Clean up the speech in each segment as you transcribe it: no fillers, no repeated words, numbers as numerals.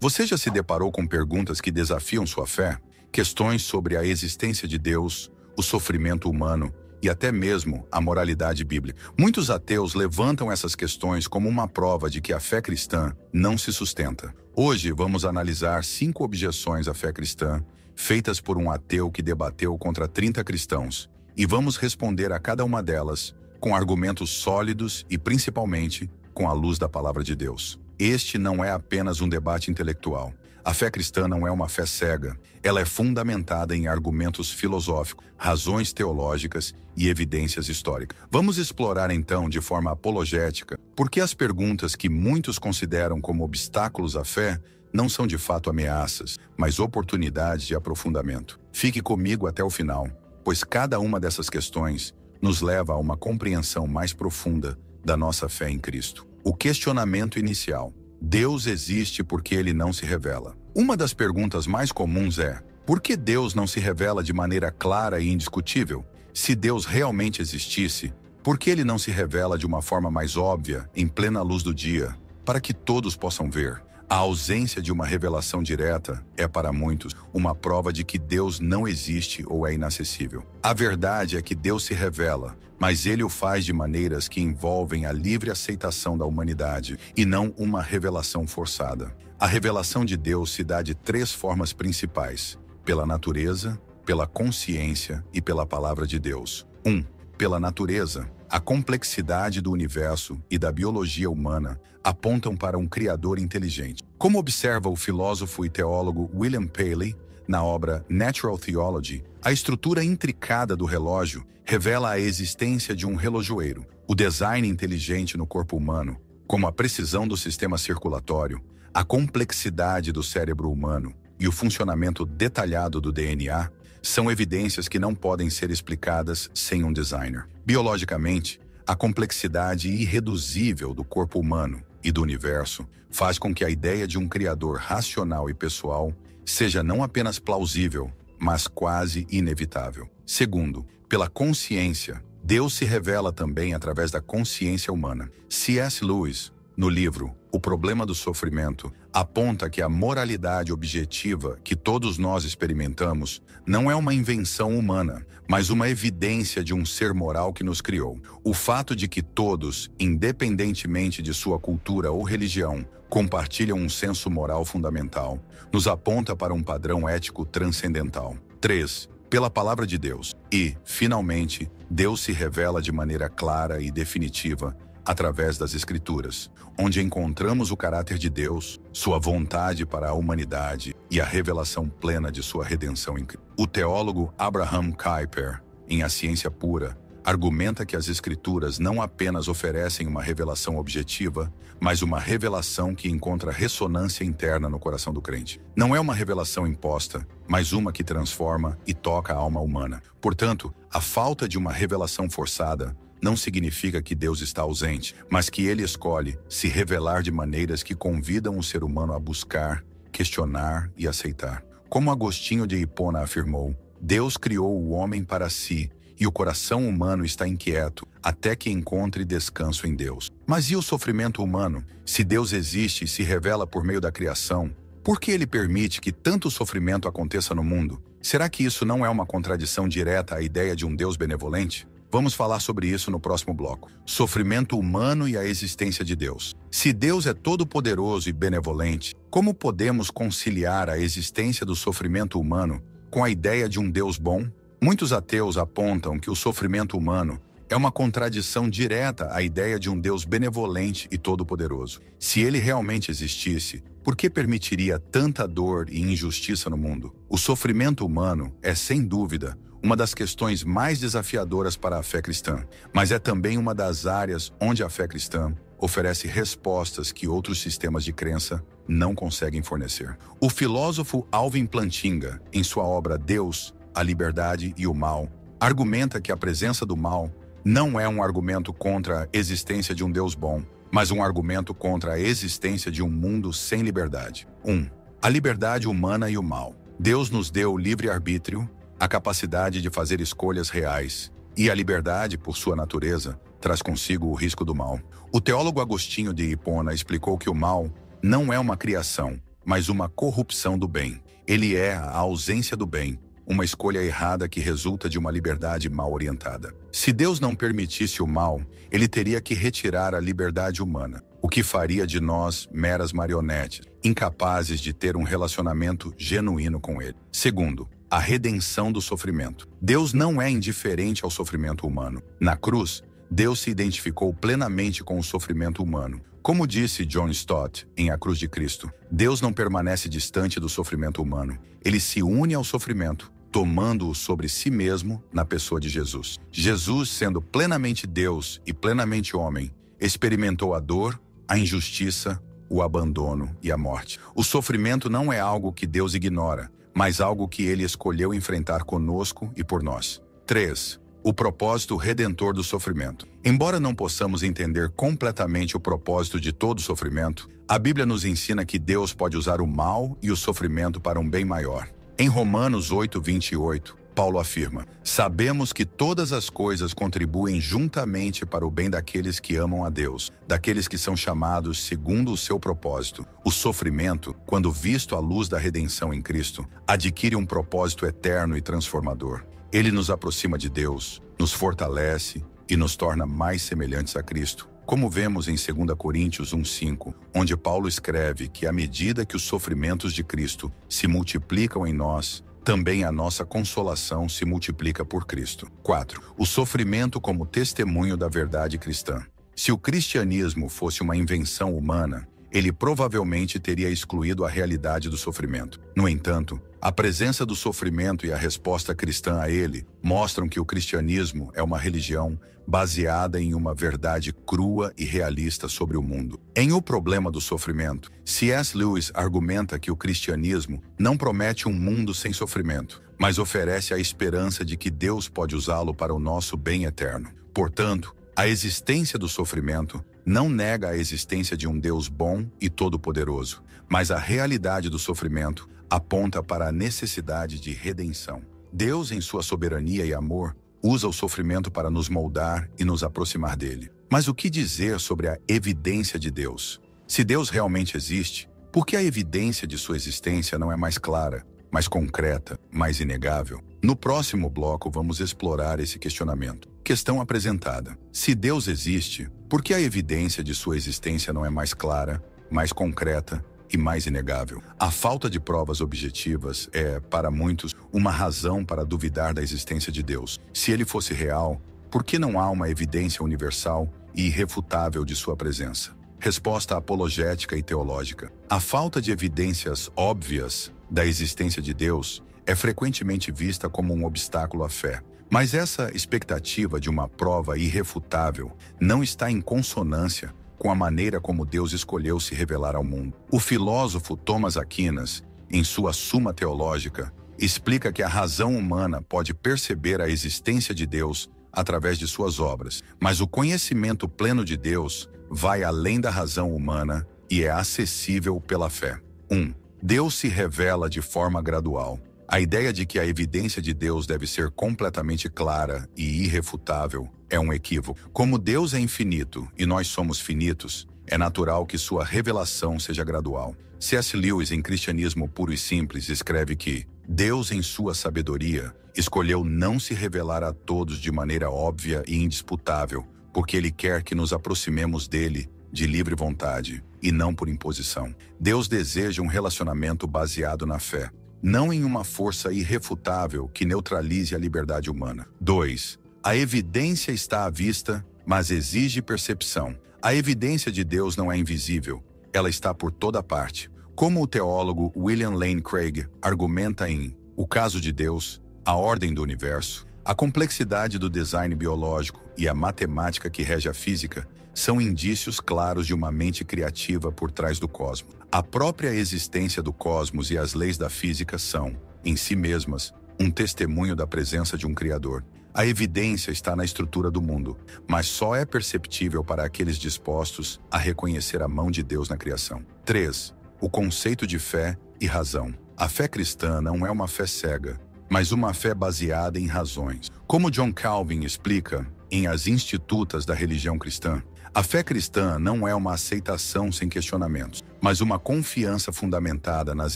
Você já se deparou com perguntas que desafiam sua fé? Questões sobre a existência de Deus, o sofrimento humano e até mesmo a moralidade bíblica. Muitos ateus levantam essas questões como uma prova de que a fé cristã não se sustenta. Hoje vamos analisar 5 objeções à fé cristã, feitas por um ateu que debateu contra 30 cristãos, e vamos responder a cada uma delas com argumentos sólidos e principalmente com a luz da palavra de Deus. Este não é apenas um debate intelectual. A fé cristã não é uma fé cega. Ela é fundamentada em argumentos filosóficos, razões teológicas e evidências históricas. Vamos explorar então, de forma apologética, por que as perguntas que muitos consideram como obstáculos à fé não são de fato ameaças, mas oportunidades de aprofundamento. Fique comigo até o final, pois cada uma dessas questões nos leva a uma compreensão mais profunda da nossa fé em Cristo. O questionamento inicial: Deus existe porque ele não se revela? Uma das perguntas mais comuns é: por que Deus não se revela de maneira clara e indiscutível? Se Deus realmente existisse, por que ele não se revela de uma forma mais óbvia, em plena luz do dia, para que todos possam ver? A ausência de uma revelação direta é, para muitos, uma prova de que Deus não existe ou é inacessível. A verdade é que Deus se revela, mas ele o faz de maneiras que envolvem a livre aceitação da humanidade e não uma revelação forçada. A revelação de Deus se dá de 3 formas principais: pela natureza, pela consciência e pela palavra de Deus. 1. Pela natureza. A complexidade do universo e da biologia humana apontam para um Criador inteligente. Como observa o filósofo e teólogo William Paley na obra Natural Theology, a estrutura intricada do relógio revela a existência de um relojoeiro. O design inteligente no corpo humano, como a precisão do sistema circulatório, a complexidade do cérebro humano e o funcionamento detalhado do DNA, são evidências que não podem ser explicadas sem um designer. Biologicamente, a complexidade irreduzível do corpo humano e do universo faz com que a ideia de um Criador racional e pessoal seja não apenas plausível, mas quase inevitável. Segundo, pela consciência. Deus se revela também através da consciência humana. C.S. Lewis, no livro O Problema do Sofrimento, aponta que a moralidade objetiva que todos nós experimentamos não é uma invenção humana, mas uma evidência de um ser moral que nos criou. O fato de que todos, independentemente de sua cultura ou religião, compartilham um senso moral fundamental, nos aponta para um padrão ético transcendental. 3. Pela palavra de Deus. E, finalmente, Deus se revela de maneira clara e definitiva através das Escrituras, onde encontramos o caráter de Deus, sua vontade para a humanidade e a revelação plena de sua redenção em Cristo. O teólogo Abraham Kuyper, em A Ciência Pura, argumenta que as Escrituras não apenas oferecem uma revelação objetiva, mas uma revelação que encontra ressonância interna no coração do crente. Não é uma revelação imposta, mas uma que transforma e toca a alma humana. Portanto, a falta de uma revelação forçada não significa que Deus está ausente, mas que ele escolhe se revelar de maneiras que convidam o ser humano a buscar, questionar e aceitar. Como Agostinho de Hipona afirmou, Deus criou o homem para si, e o coração humano está inquieto até que encontre descanso em Deus. Mas e o sofrimento humano? Se Deus existe e se revela por meio da criação, por que ele permite que tanto sofrimento aconteça no mundo? Será que isso não é uma contradição direta à ideia de um Deus benevolente? Vamos falar sobre isso no próximo bloco. Sofrimento humano e a existência de Deus. Se Deus é todo-poderoso e benevolente, como podemos conciliar a existência do sofrimento humano com a ideia de um Deus bom? Muitos ateus apontam que o sofrimento humano é uma contradição direta à ideia de um Deus benevolente e todo-poderoso. Se ele realmente existisse, por que permitiria tanta dor e injustiça no mundo? O sofrimento humano é, sem dúvida, uma das questões mais desafiadoras para a fé cristã, mas é também uma das áreas onde a fé cristã oferece respostas que outros sistemas de crença não conseguem fornecer. O filósofo Alvin Plantinga, em sua obra Deus, a Liberdade e o Mal, argumenta que a presença do mal não é um argumento contra a existência de um Deus bom, mas um argumento contra a existência de um mundo sem liberdade. 1. A liberdade humana e o mal. Deus nos deu o livre-arbítrio, a capacidade de fazer escolhas reais, e a liberdade, por sua natureza, traz consigo o risco do mal. O teólogo Agostinho de Hipona explicou que o mal não é uma criação, mas uma corrupção do bem. Ele é a ausência do bem, uma escolha errada que resulta de uma liberdade mal orientada. Se Deus não permitisse o mal, ele teria que retirar a liberdade humana, o que faria de nós meras marionetes, incapazes de ter um relacionamento genuíno com ele. Segundo, a redenção do sofrimento. Deus não é indiferente ao sofrimento humano. Na cruz, Deus se identificou plenamente com o sofrimento humano. Como disse John Stott em A Cruz de Cristo, Deus não permanece distante do sofrimento humano. Ele se une ao sofrimento, tomando-o sobre si mesmo na pessoa de Jesus. Jesus, sendo plenamente Deus e plenamente homem, experimentou a dor, a injustiça, o abandono e a morte. O sofrimento não é algo que Deus ignora, mas algo que ele escolheu enfrentar conosco e por nós. 3. O propósito redentor do sofrimento. Embora não possamos entender completamente o propósito de todo sofrimento, a Bíblia nos ensina que Deus pode usar o mal e o sofrimento para um bem maior. Em Romanos 8:28, Paulo afirma: "Sabemos que todas as coisas contribuem juntamente para o bem daqueles que amam a Deus, daqueles que são chamados segundo o seu propósito." O sofrimento, quando visto à luz da redenção em Cristo, adquire um propósito eterno e transformador. Ele nos aproxima de Deus, nos fortalece e nos torna mais semelhantes a Cristo. Como vemos em 2 Coríntios 1:5, onde Paulo escreve que à medida que os sofrimentos de Cristo se multiplicam em nós, também a nossa consolação se multiplica por Cristo. 4. O sofrimento como testemunho da verdade cristã. Se o cristianismo fosse uma invenção humana, ele provavelmente teria excluído a realidade do sofrimento. No entanto, a presença do sofrimento e a resposta cristã a ele mostram que o cristianismo é uma religião baseada em uma verdade crua e realista sobre o mundo. Em O Problema do Sofrimento, C.S. Lewis argumenta que o cristianismo não promete um mundo sem sofrimento, mas oferece a esperança de que Deus pode usá-lo para o nosso bem eterno. Portanto, a existência do sofrimento não nega a existência de um Deus bom e todo-poderoso, mas a realidade do sofrimento aponta para a necessidade de redenção. Deus, em sua soberania e amor, usa o sofrimento para nos moldar e nos aproximar dele. Mas o que dizer sobre a evidência de Deus? Se Deus realmente existe, por que a evidência de sua existência não é mais clara, mais concreta, mais inegável? No próximo bloco vamos explorar esse questionamento. Questão apresentada: se Deus existe, por que a evidência de sua existência não é mais clara, mais concreta e mais inegável? A falta de provas objetivas é, para muitos, uma razão para duvidar da existência de Deus. Se ele fosse real, por que não há uma evidência universal e irrefutável de sua presença? Resposta apologética e teológica. A falta de evidências óbvias da existência de Deus é frequentemente vista como um obstáculo à fé. Mas essa expectativa de uma prova irrefutável não está em consonância com a maneira como Deus escolheu se revelar ao mundo. O filósofo Thomas Aquinas, em sua Suma Teológica, explica que a razão humana pode perceber a existência de Deus através de suas obras, mas o conhecimento pleno de Deus vai além da razão humana e é acessível pela fé. 1. Deus se revela de forma gradual. A ideia de que a evidência de Deus deve ser completamente clara e irrefutável é um equívoco. Como Deus é infinito e nós somos finitos, é natural que sua revelação seja gradual. C.S. Lewis, em Cristianismo Puro e Simples, escreve que Deus, em sua sabedoria, escolheu não se revelar a todos de maneira óbvia e indisputável, porque Ele quer que nos aproximemos dele de livre vontade e não por imposição. Deus deseja um relacionamento baseado na fé, não em uma força irrefutável que neutralize a liberdade humana. 2. A evidência está à vista, mas exige percepção. A evidência de Deus não é invisível, ela está por toda parte. Como o teólogo William Lane Craig argumenta em O Caso de Deus, a Ordem do Universo, a complexidade do design biológico e a matemática que rege a física são indícios claros de uma mente criativa por trás do cosmos. A própria existência do cosmos e as leis da física são, em si mesmas, um testemunho da presença de um Criador. A evidência está na estrutura do mundo, mas só é perceptível para aqueles dispostos a reconhecer a mão de Deus na criação. 3. O conceito de fé e razão. A fé cristã não é uma fé cega, mas uma fé baseada em razões. Como John Calvin explica em As Institutas da Religião Cristã, a fé cristã não é uma aceitação sem questionamentos. mas uma confiança fundamentada nas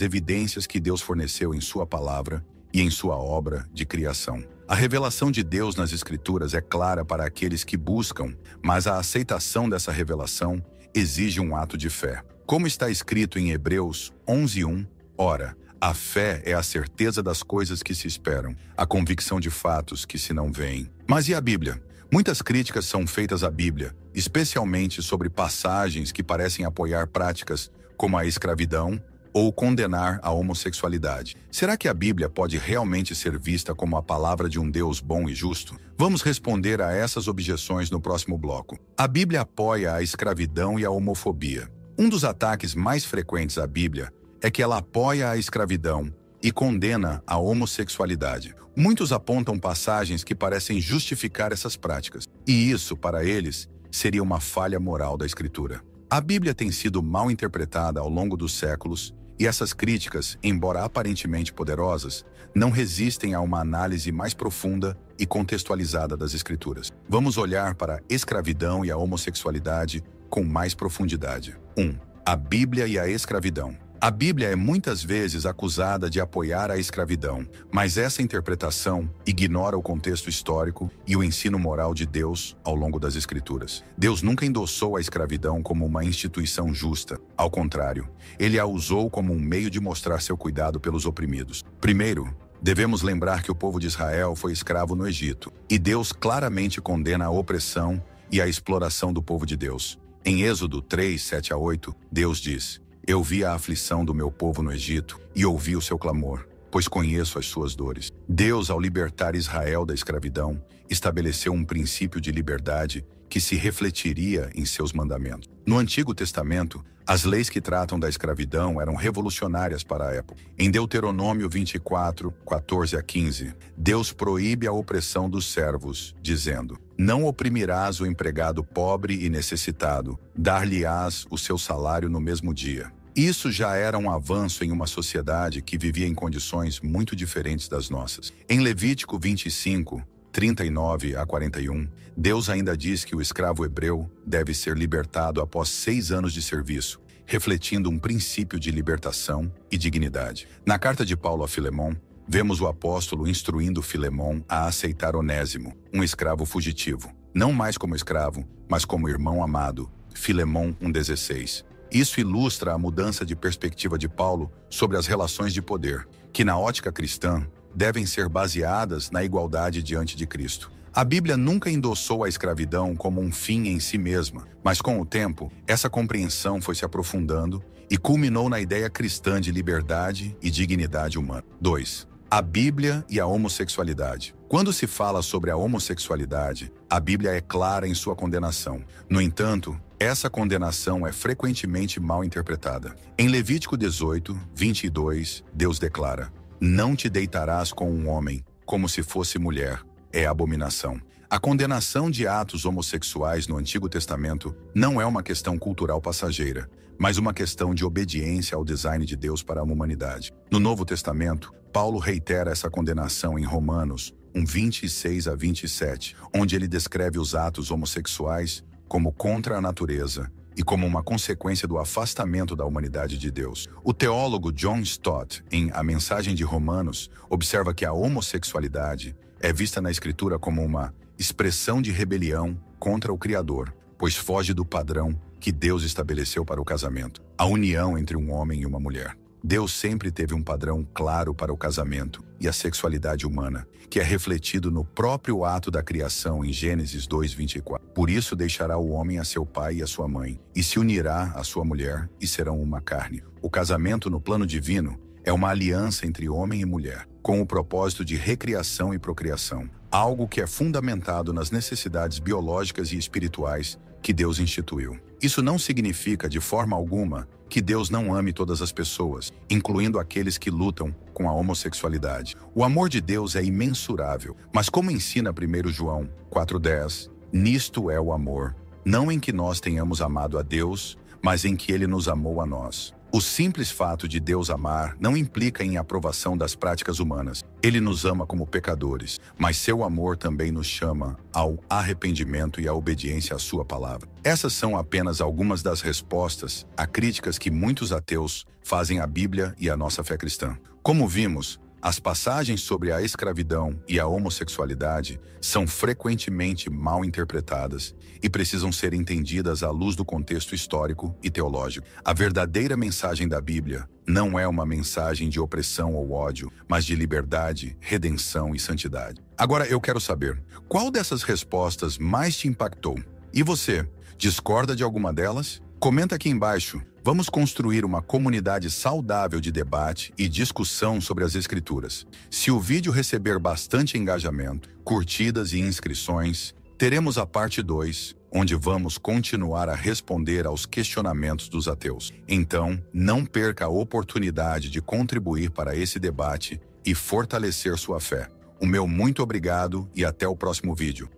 evidências que Deus forneceu em sua palavra e em sua obra de criação. A revelação de Deus nas Escrituras é clara para aqueles que buscam, mas a aceitação dessa revelação exige um ato de fé. Como está escrito em Hebreus 11:1, ora, a fé é a certeza das coisas que se esperam, a convicção de fatos que se não veem. Mas e a Bíblia? Muitas críticas são feitas à Bíblia, especialmente sobre passagens que parecem apoiar práticas como a escravidão ou condenar a homossexualidade. Será que a Bíblia pode realmente ser vista como a palavra de um Deus bom e justo? Vamos responder a essas objeções no próximo bloco. A Bíblia apoia a escravidão e a homofobia. Um dos ataques mais frequentes à Bíblia é que ela apoia a escravidão e condena a homossexualidade. Muitos apontam passagens que parecem justificar essas práticas, e isso, para eles, seria uma falha moral da Escritura. A Bíblia tem sido mal interpretada ao longo dos séculos, e essas críticas, embora aparentemente poderosas, não resistem a uma análise mais profunda e contextualizada das Escrituras. Vamos olhar para a escravidão e a homossexualidade com mais profundidade. 1. A Bíblia e a escravidão. A Bíblia é muitas vezes acusada de apoiar a escravidão, mas essa interpretação ignora o contexto histórico e o ensino moral de Deus ao longo das Escrituras. Deus nunca endossou a escravidão como uma instituição justa. Ao contrário, ele a usou como um meio de mostrar seu cuidado pelos oprimidos. Primeiro, devemos lembrar que o povo de Israel foi escravo no Egito, e Deus claramente condena a opressão e a exploração do povo de Deus. Em Êxodo 3, 7-8, Deus diz: Eu vi a aflição do meu povo no Egito e ouvi o seu clamor, pois conheço as suas dores. Deus, ao libertar Israel da escravidão, estabeleceu um princípio de liberdade que se refletiria em seus mandamentos. No Antigo Testamento, as leis que tratam da escravidão eram revolucionárias para a época. Em Deuteronômio 24, 14-15, Deus proíbe a opressão dos servos, dizendo: Não oprimirás o empregado pobre e necessitado, dar-lhe-ás o seu salário no mesmo dia. Isso já era um avanço em uma sociedade que vivia em condições muito diferentes das nossas. Em Levítico 25, 39-41, Deus ainda diz que o escravo hebreu deve ser libertado após 6 anos de serviço, refletindo um princípio de libertação e dignidade. Na carta de Paulo a Filemon, vemos o apóstolo instruindo Filemon a aceitar Onésimo, um escravo fugitivo, não mais como escravo, mas como irmão amado. Filemon 1,16. Isso ilustra a mudança de perspectiva de Paulo sobre as relações de poder, que na ótica cristã devem ser baseadas na igualdade diante de Cristo. A Bíblia nunca endossou a escravidão como um fim em si mesma, mas com o tempo, essa compreensão foi se aprofundando e culminou na ideia cristã de liberdade e dignidade humana. 2. A Bíblia e a homossexualidade. Quando se fala sobre a homossexualidade, a Bíblia é clara em sua condenação. No entanto, essa condenação é frequentemente mal interpretada. Em Levítico 18, 22, Deus declara: Não te deitarás com um homem, como se fosse mulher. É abominação. A condenação de atos homossexuais no Antigo Testamento não é uma questão cultural passageira, mas uma questão de obediência ao design de Deus para a humanidade. No Novo Testamento, Paulo reitera essa condenação em Romanos 1:26-27, onde ele descreve os atos homossexuais como contra a natureza e como uma consequência do afastamento da humanidade de Deus. O teólogo John Stott, em A Mensagem de Romanos, observa que a homossexualidade é vista na Escritura como uma expressão de rebelião contra o Criador, pois foge do padrão que Deus estabeleceu para o casamento, a união entre um homem e uma mulher. Deus sempre teve um padrão claro para o casamento e a sexualidade humana, que é refletido no próprio ato da criação em Gênesis 2:24. Por isso deixará o homem a seu pai e a sua mãe, e se unirá à sua mulher, e serão uma carne. O casamento no plano divino é uma aliança entre homem e mulher, com o propósito de recriação e procriação, algo que é fundamentado nas necessidades biológicas e espirituais que Deus instituiu. Isso não significa, de forma alguma, que Deus não ame todas as pessoas, incluindo aqueles que lutam com a homossexualidade. O amor de Deus é imensurável, mas como ensina 1 João 4:10, nisto é o amor, não em que nós tenhamos amado a Deus, mas em que Ele nos amou a nós, O simples fato de Deus amar não implica em aprovação das práticas humanas. Ele nos ama como pecadores, mas seu amor também nos chama ao arrependimento e à obediência à sua palavra. Essas são apenas algumas das respostas a críticas que muitos ateus fazem à Bíblia e à nossa fé cristã. Como vimos, as passagens sobre a escravidão e a homossexualidade são frequentemente mal interpretadas e precisam ser entendidas à luz do contexto histórico e teológico. A verdadeira mensagem da Bíblia não é uma mensagem de opressão ou ódio, mas de liberdade, redenção e santidade. Agora eu quero saber, qual dessas respostas mais te impactou? E você, discorda de alguma delas? Comenta aqui embaixo. Vamos construir uma comunidade saudável de debate e discussão sobre as Escrituras. Se o vídeo receber bastante engajamento, curtidas e inscrições, teremos a parte 2, onde vamos continuar a responder aos questionamentos dos ateus. Então, não perca a oportunidade de contribuir para esse debate e fortalecer sua fé. O meu muito obrigado e até o próximo vídeo.